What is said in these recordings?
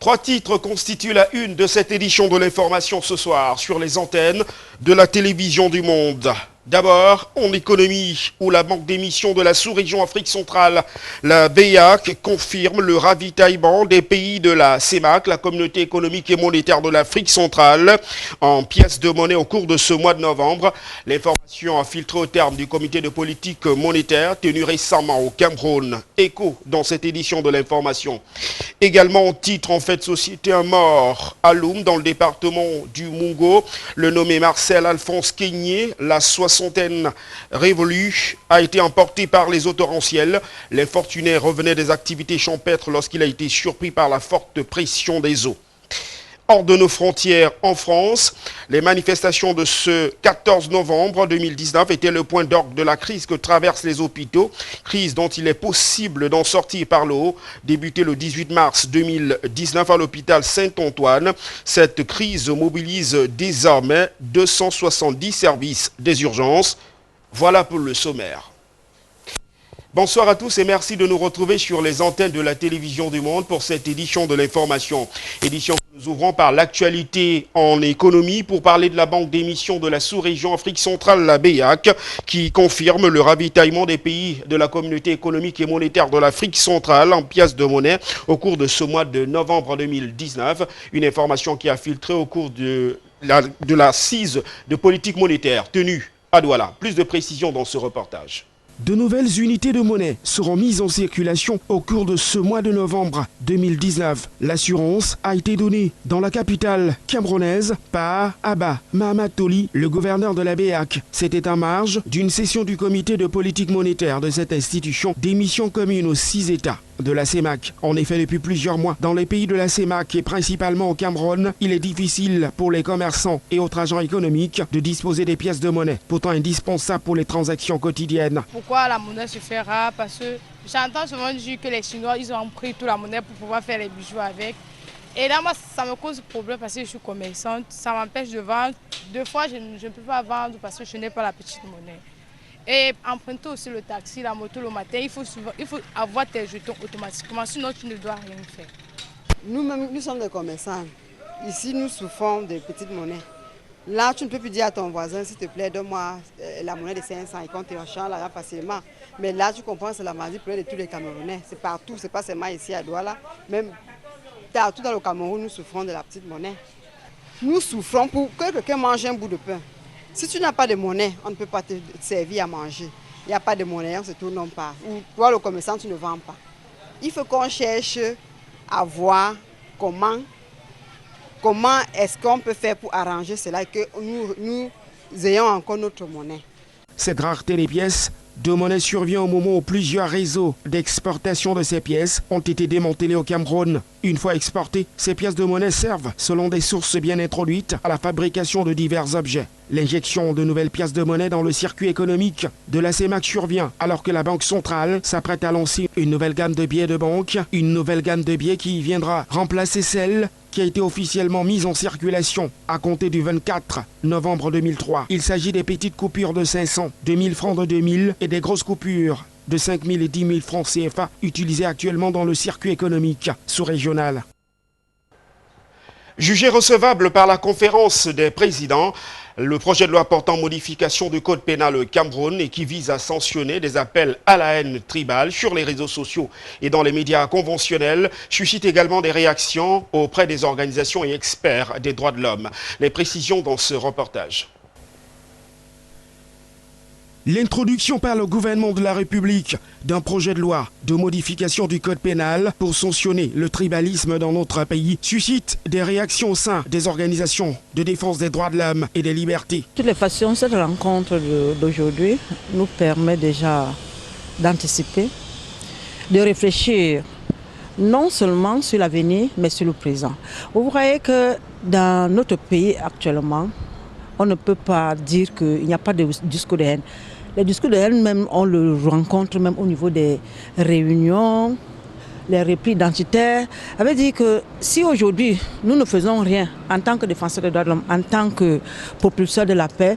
Trois titres constituent la une de cette édition de l'information ce soir sur les antennes de la télévision du Monde. D'abord, en économie, où la Banque d'émission de la sous-région Afrique centrale, la BEAC, confirme le ravitaillement des pays de la CEMAC, la Communauté économique et monétaire de l'Afrique centrale, en pièces de monnaie au cours de ce mois de novembre. L'information a filtré au terme du comité de politique monétaire tenu récemment au Cameroun. Écho dans cette édition de l'information. Également en titre, en fait, société, un mort à Loum, dans le département du Mungo. Le nommé Marcel Alphonse Keigné, la soixantaine révolue, a été emporté par les eaux torrentielles. L'infortuné revenait des activités champêtres lorsqu'il a été surpris par la forte pression des eaux. Hors de nos frontières en France, les manifestations de ce 14 novembre 2019 étaient le point d'orgue de la crise que traversent les hôpitaux, crise dont il est possible d'en sortir par le haut. Débutée le 18 mars 2019 à l'hôpital Saint-Antoine, cette crise mobilise désormais 270 services des urgences. Voilà pour le sommaire. Bonsoir à tous et merci de nous retrouver sur les antennes de la télévision du Monde pour cette édition de l'information. Édition que nous ouvrons par l'actualité en économie pour parler de la Banque d'émission de la sous-région Afrique centrale, la BEAC, qui confirme le ravitaillement des pays de la Communauté économique et monétaire de l'Afrique centrale en pièces de monnaie au cours de ce mois de novembre 2019. Une information qui a filtré au cours de l'assise de politique monétaire tenue à Douala. Plus de précisions dans ce reportage. De nouvelles unités de monnaie seront mises en circulation au cours de ce mois de novembre 2019. L'assurance a été donnée dans la capitale camerounaise par Abba Mahamat Toli, le gouverneur de la BEAC. C'était en marge d'une session du comité de politique monétaire de cette institution d'émission commune aux 6 États de la CEMAC. En effet, depuis plusieurs mois, dans les pays de la CEMAC et principalement au Cameroun, il est difficile pour les commerçants et autres agents économiques de disposer des pièces de monnaie, pourtant indispensables pour les transactions quotidiennes. Pourquoi la monnaie se fait rare? Parce que j'entends souvent dire que les Chinois, ils ont pris toute la monnaie pour pouvoir faire les bijoux avec. Et là, moi, ça me cause problème parce que je suis commerçante. Ça m'empêche de vendre. Deux fois, je ne peux pas vendre parce que je n'ai pas la petite monnaie. Et emprunter aussi le taxi, la moto le matin, il faut avoir tes jetons automatiquement, sinon tu ne dois rien faire. Nous-mêmes, nous sommes des commerçants. Ici, nous souffrons de petites monnaies. Là, tu ne peux plus dire à ton voisin, s'il te plaît, donne-moi la monnaie de 500 et quand tu es en champ, là, facilement. Mais là, tu comprends, c'est la maladie pour de tous les Camerounais. C'est partout, c'est pas seulement ici à Douala. Même partout dans le Cameroun, nous souffrons de la petite monnaie. Nous souffrons pour que quelqu'un mange un bout de pain. Si tu n'as pas de monnaie, on ne peut pas te servir à manger. Il n'y a pas de monnaie, on ne se tourne pas. Ou toi, le commerçant, tu ne vends pas. Il faut qu'on cherche à voir comment est-ce qu'on peut faire pour arranger cela et que nous ayons encore notre monnaie. Cette rareté des pièces de monnaie survient au moment où plusieurs réseaux d'exportation de ces pièces ont été démantelés au Cameroun. Une fois exportées, ces pièces de monnaie servent, selon des sources bien introduites, à la fabrication de divers objets. L'injection de nouvelles pièces de monnaie dans le circuit économique de la CEMAC survient alors que la Banque centrale s'apprête à lancer une nouvelle gamme de billets de banque, une nouvelle gamme de billets qui viendra remplacer celle qui a été officiellement mise en circulation à compter du 24 novembre 2003. Il s'agit des petites coupures de 500, 2000 francs de 2000 et des grosses coupures de 5 000 et 10 000 francs CFA utilisées actuellement dans le circuit économique sous-régional. Jugé recevable par la conférence des présidents, le projet de loi portant modification du code pénal au Cameroun et qui vise à sanctionner des appels à la haine tribale sur les réseaux sociaux et dans les médias conventionnels suscite également des réactions auprès des organisations et experts des droits de l'homme. Les précisions dans ce reportage. L'introduction par le gouvernement de la République d'un projet de loi de modification du code pénal pour sanctionner le tribalisme dans notre pays suscite des réactions au sein des organisations de défense des droits de l'homme et des libertés. De toutes les façons, cette rencontre d'aujourd'hui nous permet déjà d'anticiper, de réfléchir non seulement sur l'avenir, mais sur le présent. Vous voyez que dans notre pays actuellement, on ne peut pas dire qu'il n'y a pas de discours de haine. Les discours de haine, même, on le rencontre même au niveau des réunions, les replis identitaires. Ça veut dire que si aujourd'hui, nous ne faisons rien en tant que défenseurs des droits de l'homme, en tant que propulseurs de la paix,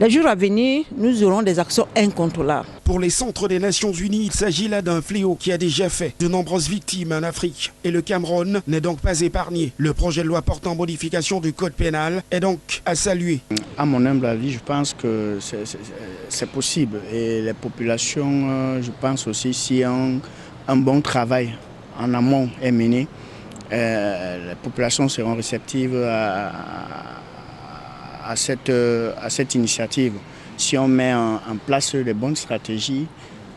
Les jours à venir, nous aurons des actions incontrôlables. Pour les centres des Nations Unies, il s'agit là d'un fléau qui a déjà fait de nombreuses victimes en Afrique. Et le Cameroun n'est donc pas épargné. Le projet de loi portant modification du code pénal est donc à saluer. À mon humble avis, je pense que c'est possible. Et les populations, je pense aussi, si un bon travail en amont est mené, les populations seront réceptives à cette initiative. Si on met en place de bonnes stratégies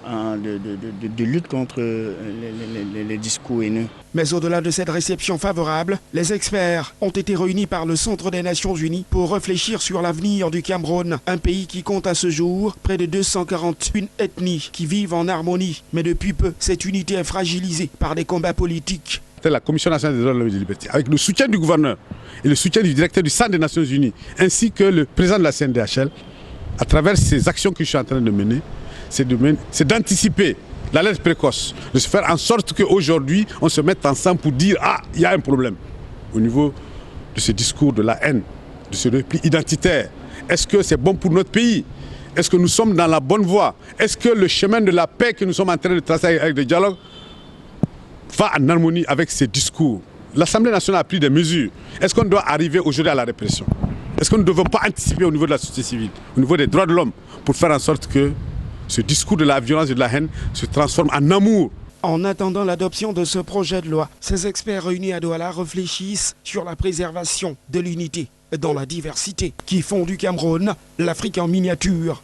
de lutte contre les discours haineux. Mais au-delà de cette réception favorable, les experts ont été réunis par le Centre des Nations Unies pour réfléchir sur l'avenir du Cameroun, un pays qui compte à ce jour près de 241 ethnies qui vivent en harmonie. Mais depuis peu, cette unité est fragilisée par des combats politiques. La Commission nationale des droits de l'homme et des libertés, avec le soutien du gouverneur et le soutien du directeur du Centre des Nations Unies, ainsi que le président de la CNDHL, à travers ces actions que je suis en train de mener, c'est d'anticiper l'alerte précoce, de se faire en sorte qu'aujourd'hui, on se mette ensemble pour dire « Ah, il y a un problème » au niveau de ce discours de la haine, de ce repli identitaire. Est-ce que c'est bon pour notre pays? Est-ce que nous sommes dans la bonne voie? Est-ce que le chemin de la paix que nous sommes en train de tracer avec le dialogue va en harmonie avec ces discours? L'Assemblée nationale a pris des mesures. Est-ce qu'on doit arriver aujourd'hui à la répression? Est-ce que nous ne devons pas anticiper au niveau de la société civile, au niveau des droits de l'homme, pour faire en sorte que ce discours de la violence et de la haine se transforme en amour? En attendant l'adoption de ce projet de loi, ces experts réunis à Douala réfléchissent sur la préservation de l'unité dans la diversité qui font du Cameroun l'Afrique en miniature.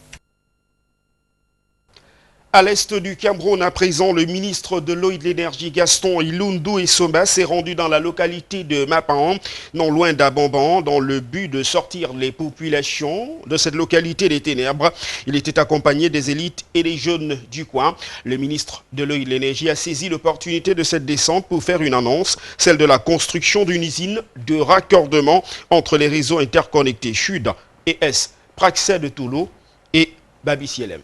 À l'est du Cameroun, à présent, le ministre de l'Eau et de l'Énergie, Gaston Ilundu Essomba, s'est rendu dans la localité de Mapan, non loin d'Abomban, dans le but de sortir les populations de cette localité des ténèbres. Il était accompagné des élites et des jeunes du coin. Le ministre de l'Eau et de l'Énergie a saisi l'opportunité de cette descente pour faire une annonce, celle de la construction d'une usine de raccordement entre les réseaux interconnectés Chud, ES, Praxair de Toulouse et Babi-Sielem.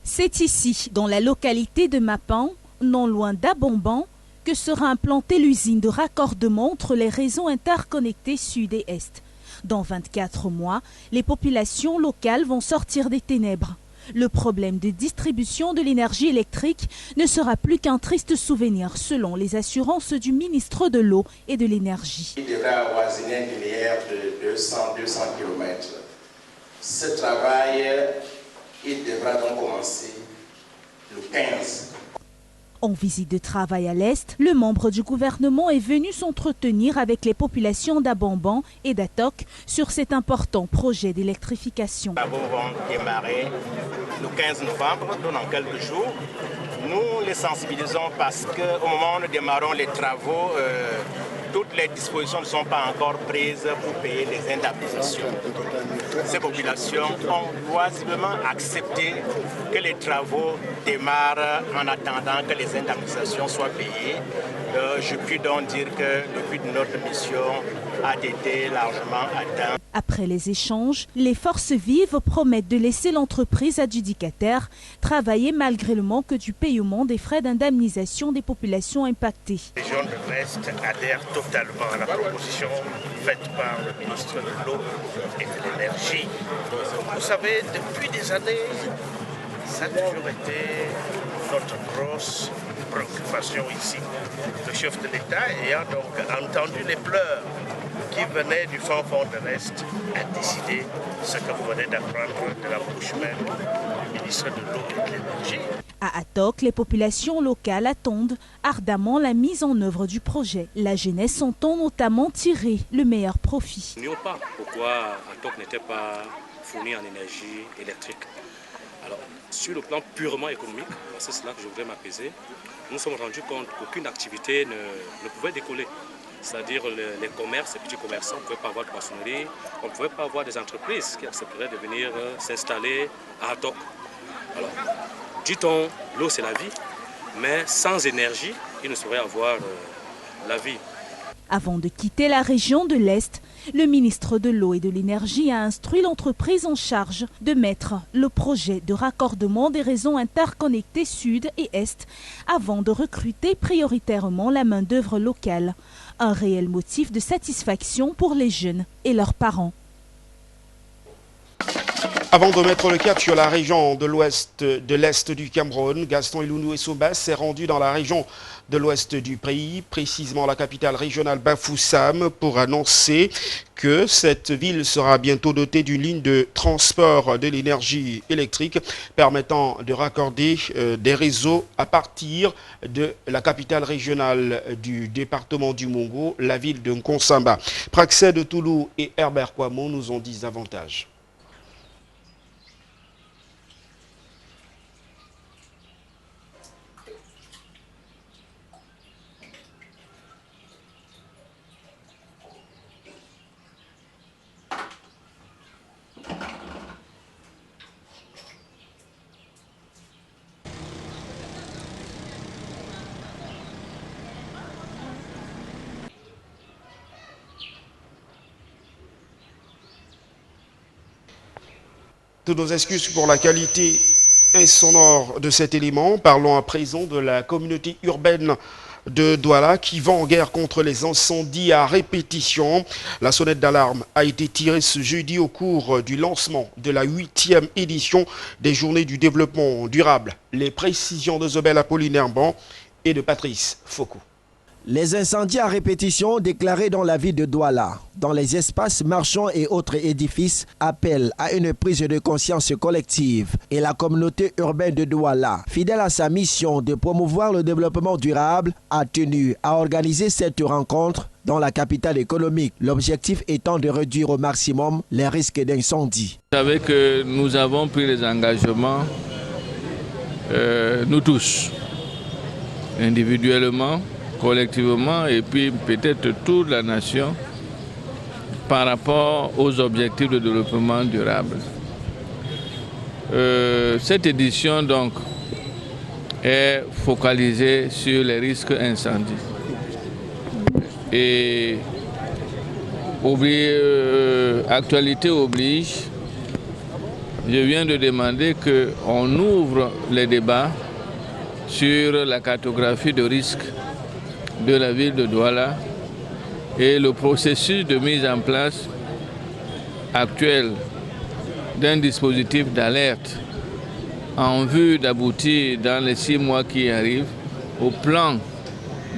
C'est ici, dans la localité de Mapan, non loin d'Abomban, que sera implantée l'usine de raccordement entre les réseaux interconnectés Sud et Est. Dans 24 mois, les populations locales vont sortir des ténèbres. Le problème de distribution de l'énergie électrique ne sera plus qu'un triste souvenir, selon les assurances du ministre de l'Eau et de l'Énergie. Il devrait avoisiner un linéaire de 200 km. Ce travail, il devra donc commencer le 15. En visite de travail à l'Est, le membre du gouvernement est venu s'entretenir avec les populations d'Abomban et d'Atok sur cet important projet d'électrification. Les travaux vont démarrer le 15 novembre, dans quelques jours. Nous les sensibilisons parce qu'au moment où nous démarrons les travaux, toutes les dispositions ne sont pas encore prises pour payer les indemnisations. Ces populations ont oisivement accepté que les travaux démarrent en attendant que les indemnisations soient payées. Je puis donc dire que le but de notre mission a été largement atteint. Après les échanges, les forces vives promettent de laisser l'entreprise adjudicataire travailler malgré le manque du paiement des frais d'indemnisation des populations impactées. Les régions de l'Est adhèrent totalement à la proposition faite par le ministre de l'Eau et de l'Énergie. Vous savez, depuis des années, ça a toujours été notre grosse préoccupation ici. Le chef de l'État ayant donc entendu les pleurs qui venaient du fin fond de l'Est, a décidé ce que vous venez d'apprendre de la bouche même du ministre de l'Eau et de l'Énergie. À Atok, les populations locales attendent ardemment la mise en œuvre du projet. La jeunesse entend notamment tirer le meilleur profit. Nous n'ignorons pas pourquoi Atok n'était pas fourni en énergie électrique. Alors, sur le plan purement économique, c'est cela que je voudrais m'apaiser, nous nous sommes rendus compte qu'aucune activité ne pouvait décoller. C'est-à-dire les commerces, les petits commerçants, on ne pouvait pas avoir de poissonnerie, on ne pouvait pas avoir des entreprises qui accepteraient de venir s'installer à Atok. Alors, dit-on, l'eau c'est la vie, mais sans énergie, il ne saurait avoir la vie. Avant de quitter la région de l'Est, le ministre de l'Eau et de l'Énergie a instruit l'entreprise en charge de mettre le projet de raccordement des réseaux interconnectés Sud et Est avant de recruter prioritairement la main-d'œuvre locale. Un réel motif de satisfaction pour les jeunes et leurs parents. Avant de mettre le cap sur la région de l'Est du Cameroun, Gaston Elounou Essobas s'est rendu dans la région de l'Ouest du pays, précisément la capitale régionale Bafoussam, pour annoncer que cette ville sera bientôt dotée d'une ligne de transport de l'énergie électrique permettant de raccorder des réseaux à partir de la capitale régionale du département du Mongo, la ville de Nkonsamba. Praxé de Toulou et Herbert Kwamo nous en disent davantage. Toutes nos excuses pour la qualité insonore de cet élément. Parlons à présent de la communauté urbaine de Douala qui va en guerre contre les incendies à répétition. La sonnette d'alarme a été tirée ce jeudi au cours du lancement de la 8e édition des Journées du développement durable. Les précisions de Zobel Apollinaire Ban et de Patrice Foucault. Les incendies à répétition déclarés dans la ville de Douala, dans les espaces marchands et autres édifices, appellent à une prise de conscience collective. Et la communauté urbaine de Douala, fidèle à sa mission de promouvoir le développement durable, a tenu à organiser cette rencontre dans la capitale économique. L'objectif étant de réduire au maximum les risques d'incendie. Vous savez que nous avons pris les engagements, nous tous, individuellement, collectivement et puis peut-être toute la nation par rapport aux objectifs de développement durable. Cette édition donc est focalisée sur les risques incendies. Et actualité oblige, je viens de demander qu'on ouvre les débats sur la cartographie de risques de la ville de Douala et le processus de mise en place actuel d'un dispositif d'alerte en vue d'aboutir dans les 6 mois qui arrivent au plan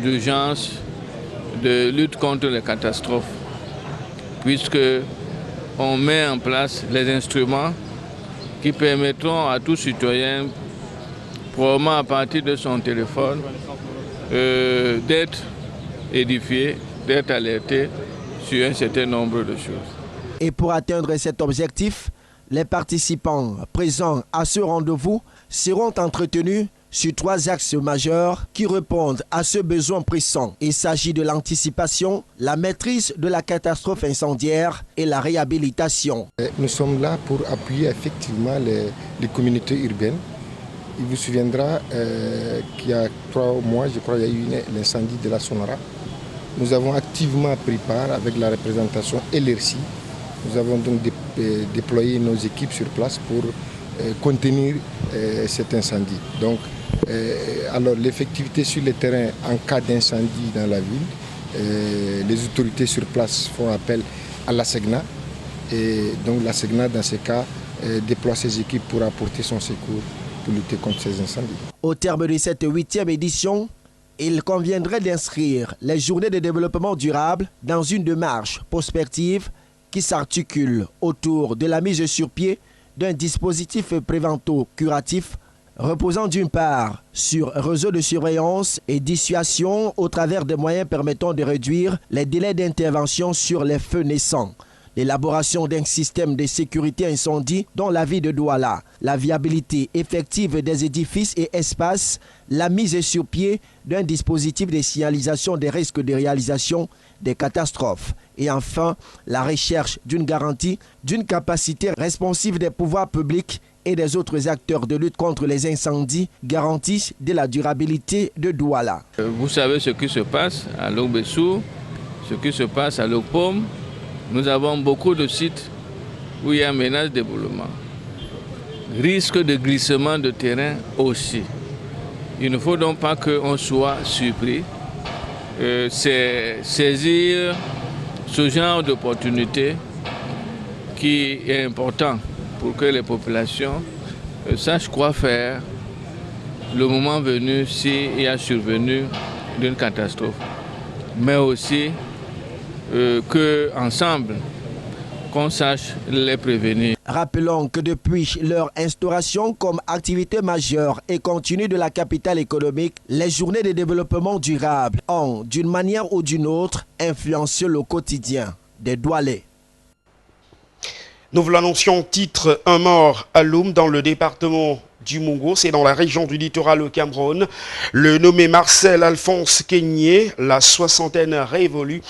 d'urgence de lutte contre les catastrophes, puisque on met en place les instruments qui permettront à tout citoyen, probablement à partir de son téléphone, d'être édifié, d'être alerté sur un certain nombre de choses. Et pour atteindre cet objectif, les participants présents à ce rendez-vous seront entretenus sur 3 axes majeurs qui répondent à ce besoin pressant. Il s'agit de l'anticipation, la maîtrise de la catastrophe incendiaire et la réhabilitation. Nous sommes là pour appuyer effectivement les communautés urbaines. Il vous souviendra qu'il y a 3 mois, je crois, il y a eu l'incendie de la Sonora. Nous avons activement pris part avec la représentation et l'ERCI. Nous avons donc déployé nos équipes sur place pour contenir cet incendie. Donc, alors l'effectivité sur le terrain en cas d'incendie dans la ville, les autorités sur place font appel à la SEGNA. Et donc la SEGNA, dans ce cas, déploie ses équipes pour apporter son secours pour lutter contre ces incendies. Au terme de cette 8e édition, il conviendrait d'inscrire les journées de développement durable dans une démarche prospective qui s'articule autour de la mise sur pied d'un dispositif prévento-curatif reposant d'une part sur réseau de surveillance et dissuasion au travers des moyens permettant de réduire les délais d'intervention sur les feux naissants, l'élaboration d'un système de sécurité incendie dans la ville de Douala, la viabilité effective des édifices et espaces, la mise sur pied d'un dispositif de signalisation des risques de réalisation des catastrophes et enfin la recherche d'une garantie d'une capacité responsive des pouvoirs publics et des autres acteurs de lutte contre les incendies garantie de la durabilité de Douala. Vous savez ce qui se passe à Lobessou. ce qui se passe à Lopom, nous avons beaucoup de sites où il y a menace d'éboulement. Risque de glissement de terrain aussi. Il ne faut donc pas qu'on soit surpris. C'est saisir ce genre d'opportunité qui est important pour que les populations sachent quoi faire le moment venu s'il y a survenu d'une catastrophe. Mais aussi qu'ensemble, qu'on sache les prévenir. Rappelons que depuis leur instauration comme activité majeure et continue de la capitale économique, les journées de développement durable ont, d'une manière ou d'une autre, influencé le quotidien des Doualais. Nous vous l'annoncions, titre un mort à Loum dans le département du Mungo, c'est dans la région du littoral au Cameroun. Le nommé Marcel Alphonse Keigné, la soixantaine révolue,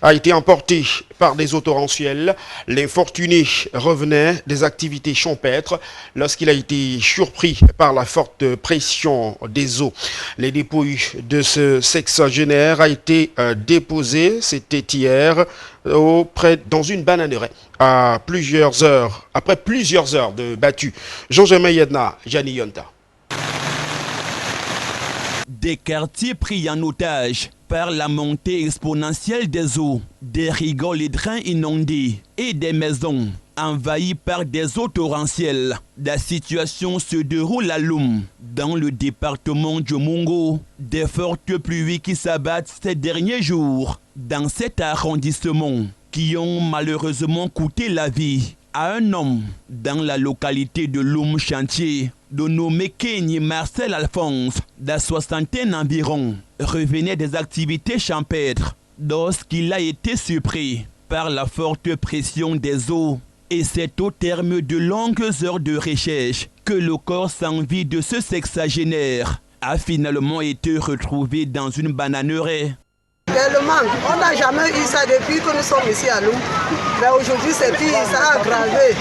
a été emporté par des eaux torrentielles. L'infortuné revenait des activités champêtres lorsqu'il a été surpris par la forte pression des eaux. Les dépouilles de ce sexagénaire a été déposé, c'était hier, dans une bananerie après plusieurs heures de battues. Jean-Germain Yedna, Jani Yonta. Des quartiers pris en otage par la montée exponentielle des eaux, des rigoles et drains inondés et des maisons envahies par des eaux torrentielles. La situation se déroule à Loum, dans le département du Mungo. Des fortes pluies qui s'abattent ces derniers jours dans cet arrondissement qui ont malheureusement coûté la vie à un homme dans la localité de Loum-Chantier, de nommé Keigné Marcel Alphonse, de soixantaine environ, revenait des activités champêtres lorsqu'il a été surpris par la forte pression des eaux. Et c'est au terme de longues heures de recherche que le corps sans vie de ce sexagénaire a finalement été retrouvé dans une bananerie. Tellement, on n'a jamais eu ça depuis que nous sommes ici à Loum. Mais aujourd'hui, ça a aggravé.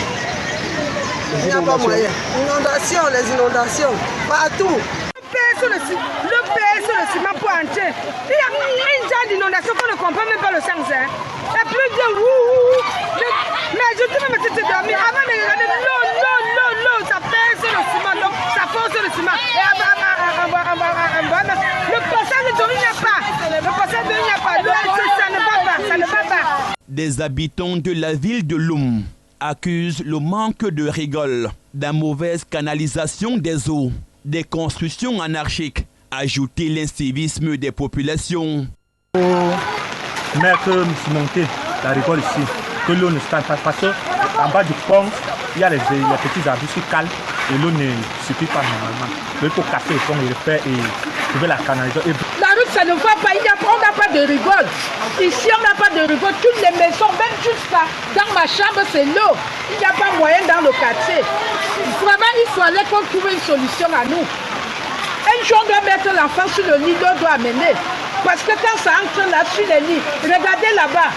Il n'y a pas moyen. Les inondations, partout. Le PS sur le ciment pointé. Il y a un genre d'inondation qu'on ne comprend même pas le sens. Il y a plus de mais je dis même que tu dormir. Avant de regarder, l'eau, ça pèse sur le ciment, donc ça force sur le ciment. Le passage de l'eau, il n'y a pas. Le passage de l'eau, il n'y a pas. Ça ne va pas. Des habitants de la ville de Loum accusent le manque de rigoles, la mauvaise canalisation des eaux, des constructions anarchiques, ajouter l'incivisme des populations. Mettre monter la rigole ici, que l'eau ne stagne pas, parce qu'en bas du pont, il y a les petits arbustes qui calent et l'eau ne suffit pas normalement. Il faut casser le pont et le faire et trouver la canalisation. La route, ça ne va pas, on n'a pas de rigole. Ici, on n'a pas de rigole. Toutes les maisons, même jusqu'à dans ma chambre, c'est l'eau. Il n'y a pas moyen dans le quartier. Vraiment, il fallait qu'on trouve une solution à nous. Un jour, on doit mettre l'enfant sur le lit, l'eau doit amener. Parce que quand ça entre là sur les lits, regardez là-bas.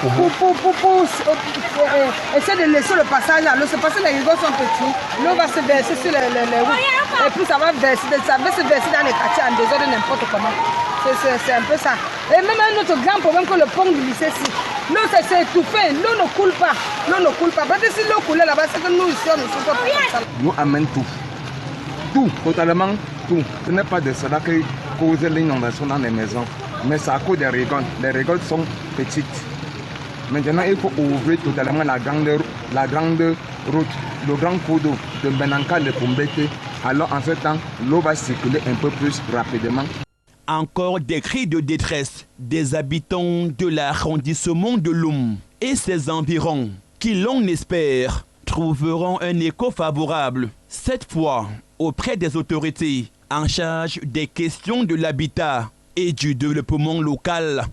Pour essayer de laisser le passage à l'eau, c'est parce que les rigoles sont petits. L'eau va se verser sur les routes. Et puis ça va se verser dans les quartiers en désordre n'importe comment. C'est un peu ça. Et même un autre grand problème que le pont du lycée-ci. L'eau s'est étouffée, l'eau ne coule pas. L'eau ne coule pas. Parce que si l'eau coulait là-bas, c'est que nous ici, on ne souffre pas comme ça. Nous amène tout. Tout, totalement tout. Ce n'est pas de cela qui cause l'inondation dans les maisons, mais c'est à cause des rigoles. Les rigoles sont petites. Maintenant, il faut ouvrir totalement la grande route, le grand cours d'eau de Benanka de Kumbeke. Alors, en ce temps, l'eau va circuler un peu plus rapidement. Encore des cris de détresse des habitants de l'arrondissement de Loum et ses environs, qui, l'on espère, trouveront un écho favorable, cette fois auprès des autorités en charge des questions de l'habitat et du développement local.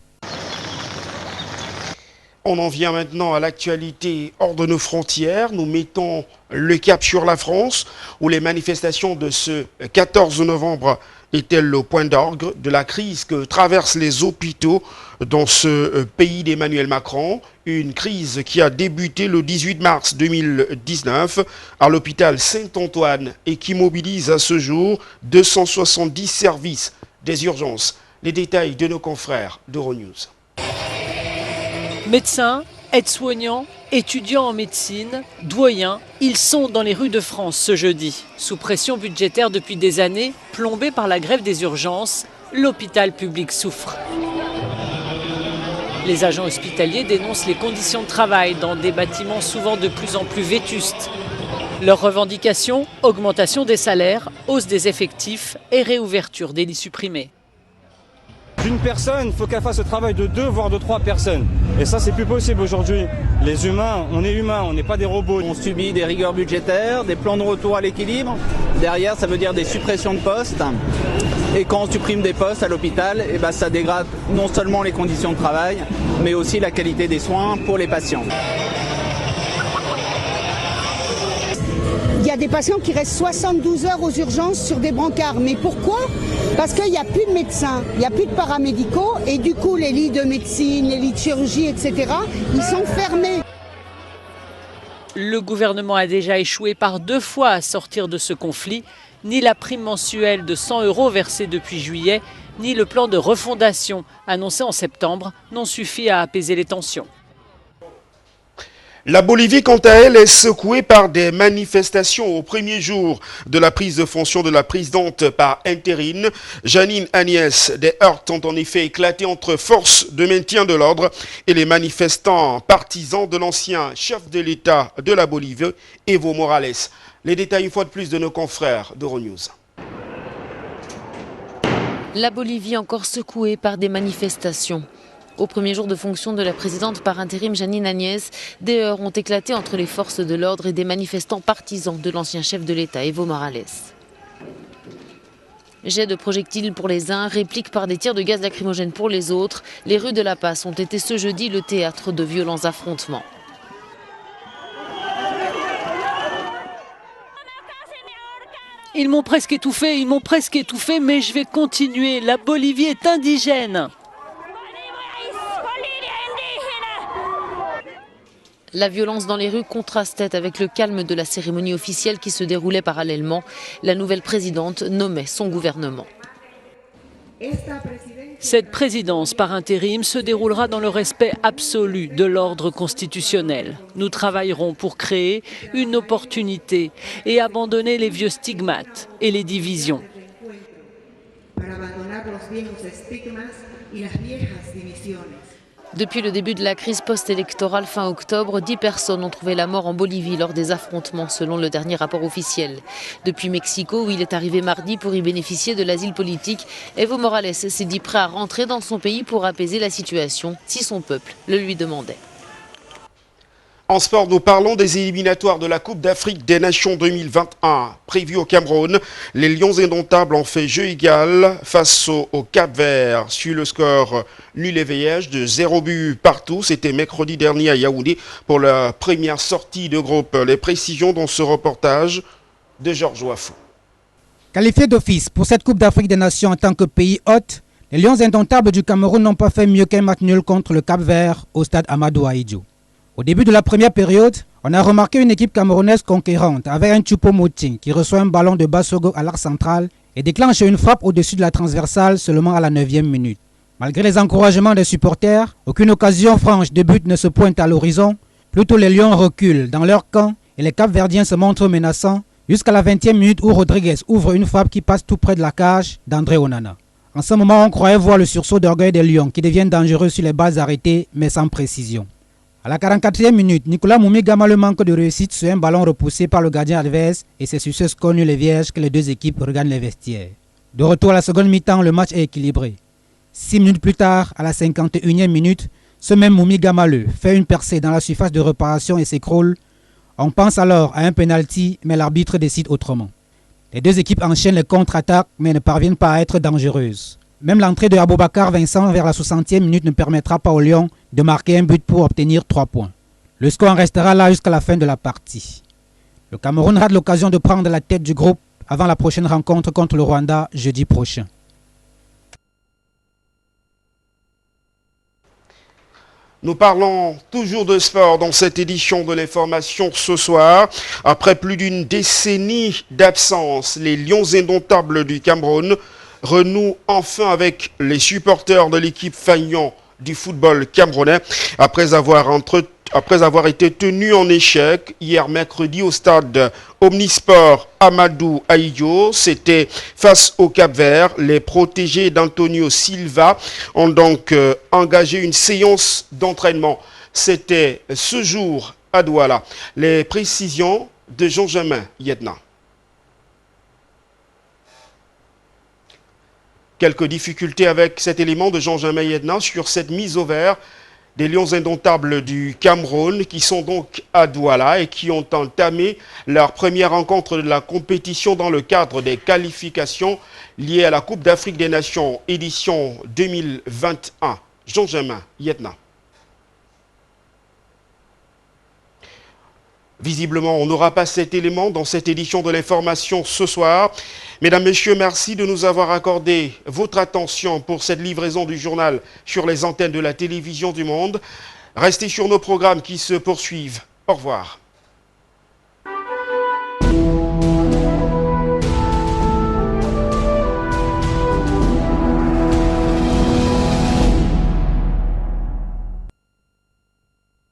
On en vient maintenant à l'actualité hors de nos frontières. Nous mettons le cap sur la France, où les manifestations de ce 14 novembre étaient le point d'orgue de la crise que traversent les hôpitaux dans ce pays d'Emmanuel Macron. Une crise qui a débuté le 18 mars 2019 à l'hôpital Saint-Antoine et qui mobilise à ce jour 270 services des urgences. Les détails de nos confrères d'Euronews. Médecins, aides-soignants, étudiants en médecine, doyens, ils sont dans les rues de France ce jeudi. Sous pression budgétaire depuis des années, plombé par la grève des urgences, l'hôpital public souffre. Les agents hospitaliers dénoncent les conditions de travail dans des bâtiments souvent de plus en plus vétustes. Leurs revendications, augmentation des salaires, hausse des effectifs et réouverture des lits supprimés. Une personne, il faut qu'elle fasse le travail de 2 voire de 3 personnes. Et ça, c'est plus possible aujourd'hui. Les humains, on n'est pas des robots. On subit des rigueurs budgétaires, des plans de retour à l'équilibre. Derrière, ça veut dire des suppressions de postes. Et quand on supprime des postes à l'hôpital, ça dégrade non seulement les conditions de travail, mais aussi la qualité des soins pour les patients. Il y a des patients qui restent 72 heures aux urgences sur des brancards. Mais pourquoi? Parce qu'il n'y a plus de médecins, il n'y a plus de paramédicaux et du coup les lits de médecine, les lits de chirurgie, etc., ils sont fermés. Le gouvernement a déjà échoué par 2 fois à sortir de ce conflit. Ni la prime mensuelle de 100 € versée depuis juillet, ni le plan de refondation annoncé en septembre n'ont suffi à apaiser les tensions. La Bolivie, quant à elle, est secouée par des manifestations au premier jour de la prise de fonction de la présidente par intérim. Janine Agnès, des heurts ont en effet éclaté entre forces de maintien de l'ordre et les manifestants partisans de l'ancien chef de l'État de la Bolivie, Evo Morales. Les détails une fois de plus de nos confrères d'Euronews. La Bolivie encore secouée par des manifestations. Au premier jour de fonction de la présidente par intérim Janine Agnès, des heurts ont éclaté entre les forces de l'ordre et des manifestants partisans de l'ancien chef de l'État, Evo Morales. Jets de projectiles pour les uns, répliques par des tirs de gaz lacrymogène pour les autres. Les rues de La Paz ont été ce jeudi le théâtre de violents affrontements. Ils m'ont presque étouffé, mais je vais continuer. La Bolivie est indigène. La violence dans les rues contrastait avec le calme de la cérémonie officielle qui se déroulait parallèlement. La nouvelle présidente nommait son gouvernement. Cette présidence par intérim se déroulera dans le respect absolu de l'ordre constitutionnel. Nous travaillerons pour créer une opportunité et abandonner les vieux stigmates et les divisions. Depuis le début de la crise post-électorale fin octobre, 10 personnes ont trouvé la mort en Bolivie lors des affrontements, selon le dernier rapport officiel. Depuis Mexico, où il est arrivé mardi pour y bénéficier de l'asile politique, Evo Morales s'est dit prêt à rentrer dans son pays pour apaiser la situation, si son peuple le lui demandait. En sport, nous parlons des éliminatoires de la Coupe d'Afrique des Nations 2021 prévues au Cameroun. Les Lions indomptables ont fait jeu égal face au Cap-Vert sur le score nul et veillage de 0 but partout. C'était mercredi dernier à Yaoundé pour la première sortie de groupe. Les précisions dans ce reportage de Georges Wafou. Qualifiés d'office pour cette Coupe d'Afrique des Nations en tant que pays hôte, les Lions indomptables du Cameroun n'ont pas fait mieux qu'un match nul contre le Cap-Vert au stade Amadou Ahidjo. Au début de la première période, on a remarqué une équipe camerounaise conquérante avec un Choupo-Moting qui reçoit un ballon de Bassogo à l'arc central et déclenche une frappe au-dessus de la transversale seulement à la 9e minute. Malgré les encouragements des supporters, aucune occasion franche de but ne se pointe à l'horizon. Plutôt les Lions reculent dans leur camp et les Cap-Verdiens se montrent menaçants jusqu'à la 20e minute où Rodriguez ouvre une frappe qui passe tout près de la cage d'André Onana. En ce moment, on croyait voir le sursaut d'orgueil des Lions qui deviennent dangereux sur les balles arrêtées mais sans précision. À la 44e minute, Nicolas Moumi-Gama le manque de réussite sur un ballon repoussé par le gardien adverse et c'est sur ce score nul et vierge que les deux équipes regagnent les vestiaires. De retour à la seconde mi-temps, le match est équilibré. 6 minutes plus tard, à la 51e minute, ce même Moumi-Gama fait une percée dans la surface de réparation et s'écroule. On pense alors à un penalty, mais l'arbitre décide autrement. Les deux équipes enchaînent les contre-attaques mais ne parviennent pas à être dangereuses. Même l'entrée de Aboubakar Vincent vers la 60e minute ne permettra pas aux Lions de marquer un but pour obtenir 3 points. Le score en restera là jusqu'à la fin de la partie. Le Cameroun rate l'occasion de prendre la tête du groupe avant la prochaine rencontre contre le Rwanda jeudi prochain. Nous parlons toujours de sport dans cette édition de l'information ce soir. Après plus d'une décennie d'absence, les Lions indomptables du Cameroun renouent enfin avec les supporters de l'équipe Fagnon du football camerounais après avoir été tenu en échec hier mercredi au stade Omnisport Amadou Ahidjo. C'était face au Cap-Vert. Les protégés d'Antonio Silva ont donc engagé une séance d'entraînement. C'était ce jour à Douala. Les précisions de Jean-Germain Yedna. Quelques difficultés avec cet élément de Jean-Germain Yedna sur cette mise au vert des Lions indomptables du Cameroun qui sont donc à Douala et qui ont entamé leur première rencontre de la compétition dans le cadre des qualifications liées à la Coupe d'Afrique des Nations édition 2021. Jean-Germain Yedna. Visiblement, on n'aura pas cet élément dans cette édition de l'information ce soir. Mesdames, Messieurs, merci de nous avoir accordé votre attention pour cette livraison du journal sur les antennes de la télévision du monde. Restez sur nos programmes qui se poursuivent. Au revoir.